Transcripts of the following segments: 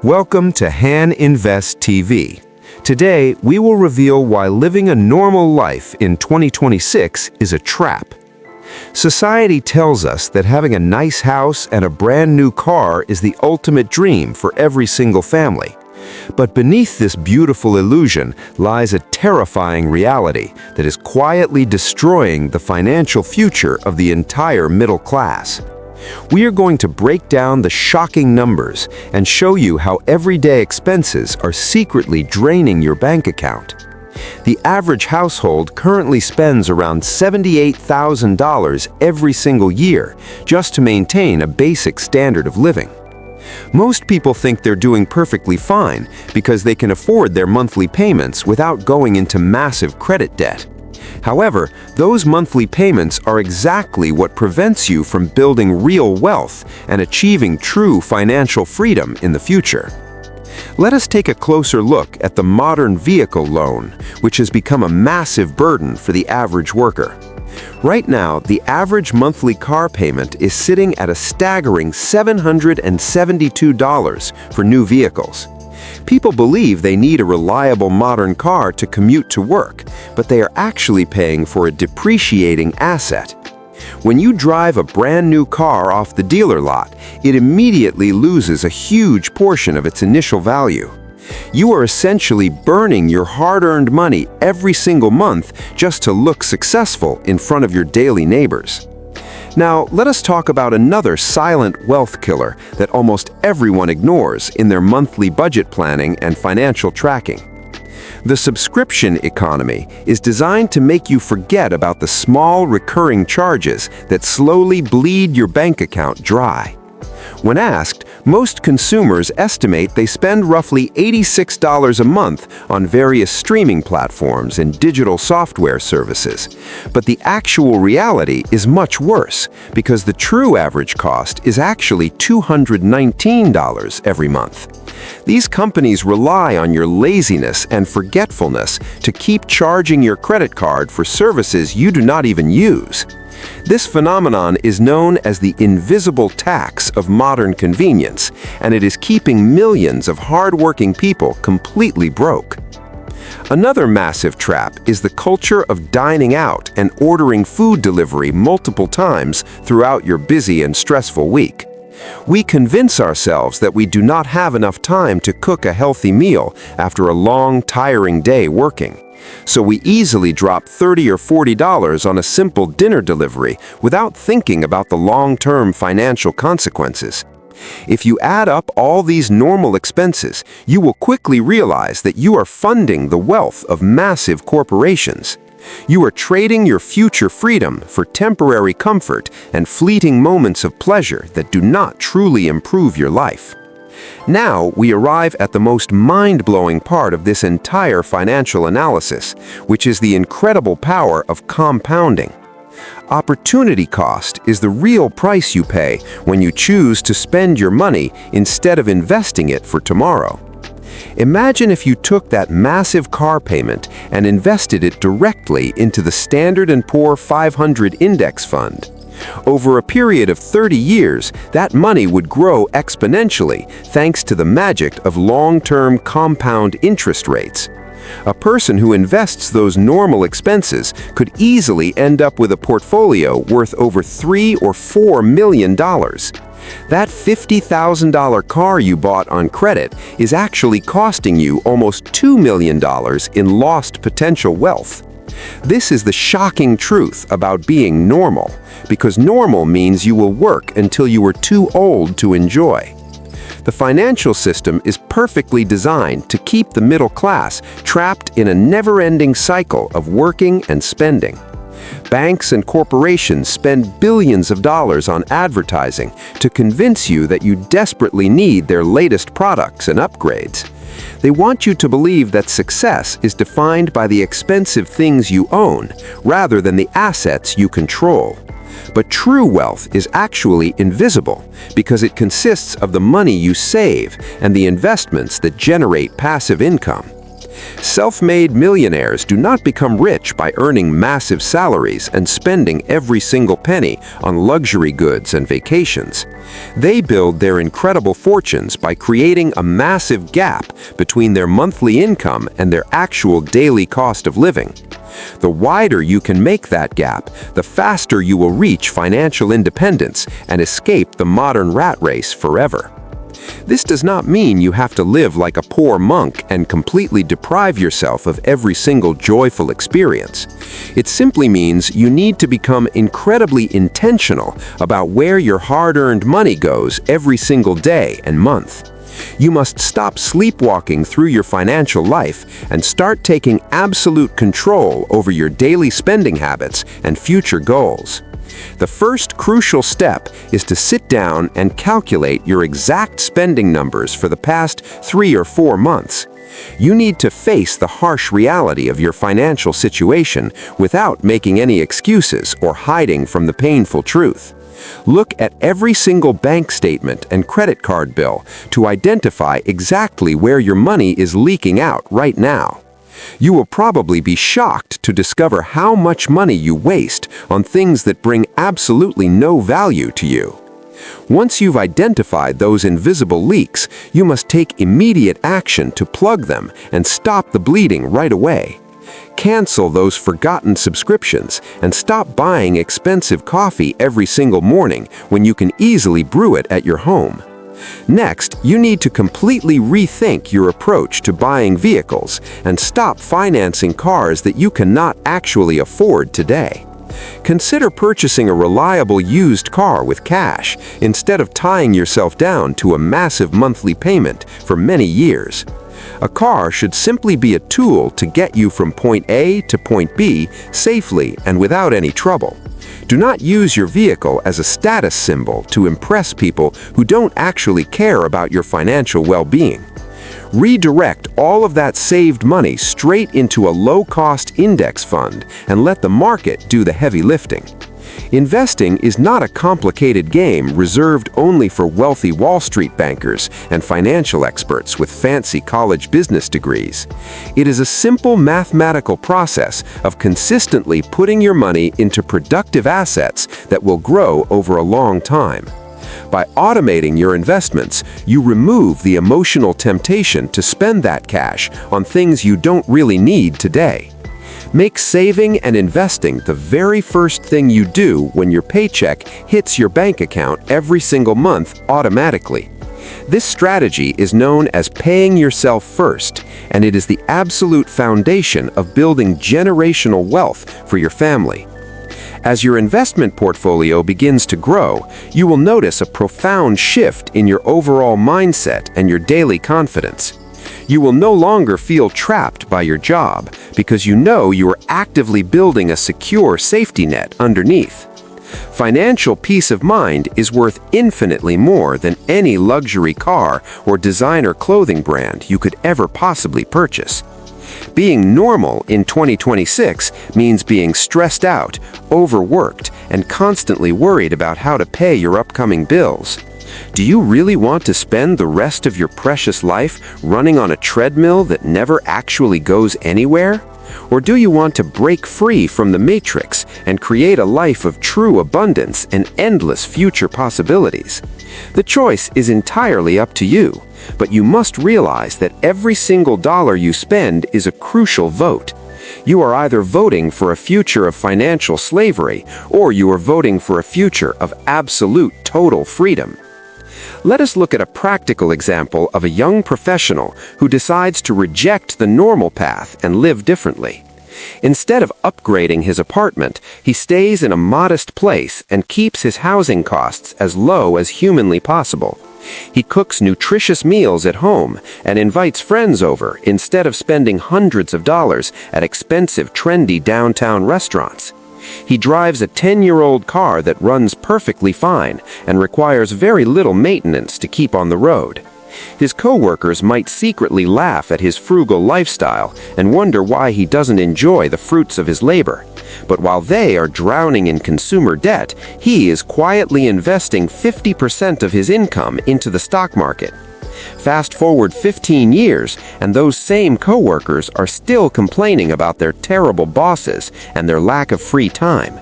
Welcome to Han Invest TV. Today, we will reveal why living a normal life in 2026 is a trap. Society tells us that having a nice house and a brand new car is the ultimate dream for every single family. But beneath this beautiful illusion lies a terrifying reality that is quietly destroying the financial future of the entire middle class. We are going to break down the shocking numbers and show you how everyday expenses are secretly draining your bank account. The average household currently spends around $78,000 every single year just to maintain a basic standard of living. Most people think they're doing perfectly fine because they can afford their monthly payments without going into massive credit debt. However, those monthly payments are exactly what prevents you from building real wealth and achieving true financial freedom in the future. Let us take a closer look at the modern vehicle loan, which has become a massive burden for the average worker. Right now, the average monthly car payment is sitting at a staggering $772 for new vehicles. People believe they need a reliable modern car to commute to work, but they are actually paying for a depreciating asset. When you drive a brand new car off the dealer lot, it immediately loses a huge portion of its initial value. You are essentially burning your hard-earned money every single month just to look successful in front of your daily neighbors. Now, let us talk about another silent wealth killer that almost everyone ignores in their monthly budget planning and financial tracking. The subscription economy is designed to make you forget about the small recurring charges that slowly bleed your bank account dry. When asked, most consumers estimate they spend roughly $86 a month on various streaming platforms and digital software services. But the actual reality is much worse because the true average cost is actually $219 every month. These companies rely on your laziness and forgetfulness to keep charging your credit card for services you do not even use. This phenomenon is known as the invisible tax of modern convenience, and it is keeping millions of hardworking people completely broke. Another massive trap is the culture of dining out and ordering food delivery multiple times throughout your busy and stressful week. We convince ourselves that we do not have enough time to cook a healthy meal after a long, tiring day working. So we easily drop $30 or $40 on a simple dinner delivery without thinking about the long-term financial consequences. If you add up all these normal expenses, you will quickly realize that you are funding the wealth of massive corporations. You are trading your future freedom for temporary comfort and fleeting moments of pleasure that do not truly improve your life. Now we arrive at the most mind-blowing part of this entire financial analysis, which is the incredible power of compounding. Opportunity cost is the real price you pay when you choose to spend your money instead of investing it for tomorrow. Imagine if you took that massive car payment and invested it directly into the Standard & Poor's 500 index fund. Over a period of 30 years, that money would grow exponentially thanks to the magic of long-term compound interest rates. A person who invests those normal expenses could easily end up with a portfolio worth over $3 or $4 million. That $50,000 car you bought on credit is actually costing you almost $2 million in lost potential wealth. This is the shocking truth about being normal, because normal means you will work until you are too old to enjoy. The financial system is perfectly designed to keep the middle class trapped in a never-ending cycle of working and spending. Banks and corporations spend billions of dollars on advertising to convince you that you desperately need their latest products and upgrades. They want you to believe that success is defined by the expensive things you own, rather than the assets you control. But true wealth is actually invisible because it consists of the money you save and the investments that generate passive income. Self-made millionaires do not become rich by earning massive salaries and spending every single penny on luxury goods and vacations. They build their incredible fortunes by creating a massive gap between their monthly income and their actual daily cost of living. The wider you can make that gap, the faster you will reach financial independence and escape the modern rat race forever. This does not mean you have to live like a poor monk and completely deprive yourself of every single joyful experience. It simply means you need to become incredibly intentional about where your hard-earned money goes every single day and month. You must stop sleepwalking through your financial life and start taking absolute control over your daily spending habits and future goals. The first crucial step is to sit down and calculate your exact spending numbers for the past 3 or 4 months. You need to face the harsh reality of your financial situation without making any excuses or hiding from the painful truth. Look at every single bank statement and credit card bill to identify exactly where your money is leaking out right now. You will probably be shocked to discover how much money you waste on things that bring absolutely no value to you. Once you've identified those invisible leaks, you must take immediate action to plug them and stop the bleeding right away. Cancel those forgotten subscriptions and stop buying expensive coffee every single morning when you can easily brew it at your home. Next, you need to completely rethink your approach to buying vehicles and stop financing cars that you cannot actually afford today. Consider purchasing a reliable used car with cash instead of tying yourself down to a massive monthly payment for many years. A car should simply be a tool to get you from point A to point B safely and without any trouble. Do not use your vehicle as a status symbol to impress people who don't actually care about your financial well-being. Redirect all of that saved money straight into a low-cost index fund and let the market do the heavy lifting. Investing is not a complicated game reserved only for wealthy Wall Street bankers and financial experts with fancy college business degrees. It is a simple mathematical process of consistently putting your money into productive assets that will grow over a long time. By automating your investments, you remove the emotional temptation to spend that cash on things you don't really need today. Make saving and investing the very first thing you do when your paycheck hits your bank account every single month automatically. This strategy is known as paying yourself first, and it is the absolute foundation of building generational wealth for your family. As your investment portfolio begins to grow, you will notice a profound shift in your overall mindset and your daily confidence. You will no longer feel trapped by your job because you know you are actively building a secure safety net underneath. Financial peace of mind is worth infinitely more than any luxury car or designer clothing brand you could ever possibly purchase. Being normal in 2026 means being stressed out, overworked, and constantly worried about how to pay your upcoming bills. Do you really want to spend the rest of your precious life running on a treadmill that never actually goes anywhere? Or do you want to break free from the matrix and create a life of true abundance and endless future possibilities? The choice is entirely up to you, but you must realize that every single dollar you spend is a crucial vote. You are either voting for a future of financial slavery, or you are voting for a future of absolute total freedom. Let us look at a practical example of a young professional who decides to reject the normal path and live differently. Instead of upgrading his apartment, he stays in a modest place and keeps his housing costs as low as humanly possible. He cooks nutritious meals at home and invites friends over instead of spending hundreds of dollars at expensive, trendy downtown restaurants. He drives a 10-year-old car that runs perfectly fine and requires very little maintenance to keep on the road. His coworkers might secretly laugh at his frugal lifestyle and wonder why he doesn't enjoy the fruits of his labor. But while they are drowning in consumer debt, he is quietly investing 50% of his income into the stock market. Fast forward 15 years, and those same coworkers are still complaining about their terrible bosses and their lack of free time.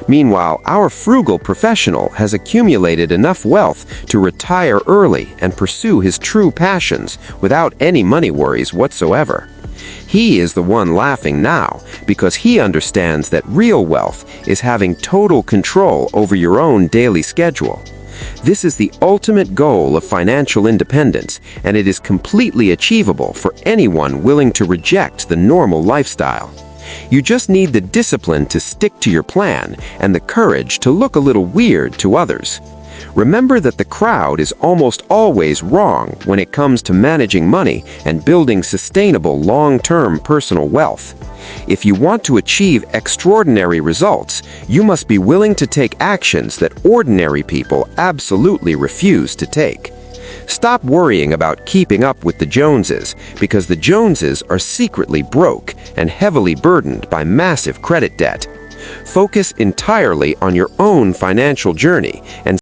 Meanwhile, our frugal professional has accumulated enough wealth to retire early and pursue his true passions without any money worries whatsoever. He is the one laughing now because he understands that real wealth is having total control over your own daily schedule. This is the ultimate goal of financial independence, and it is completely achievable for anyone willing to reject the normal lifestyle. You just need the discipline to stick to your plan and the courage to look a little weird to others. Remember that the crowd is almost always wrong when it comes to managing money and building sustainable long-term personal wealth. If you want to achieve extraordinary results, you must be willing to take actions that ordinary people absolutely refuse to take. Stop worrying about keeping up with the Joneses, because the Joneses are secretly broke and heavily burdened by massive credit debt. Focus entirely on your own financial journey and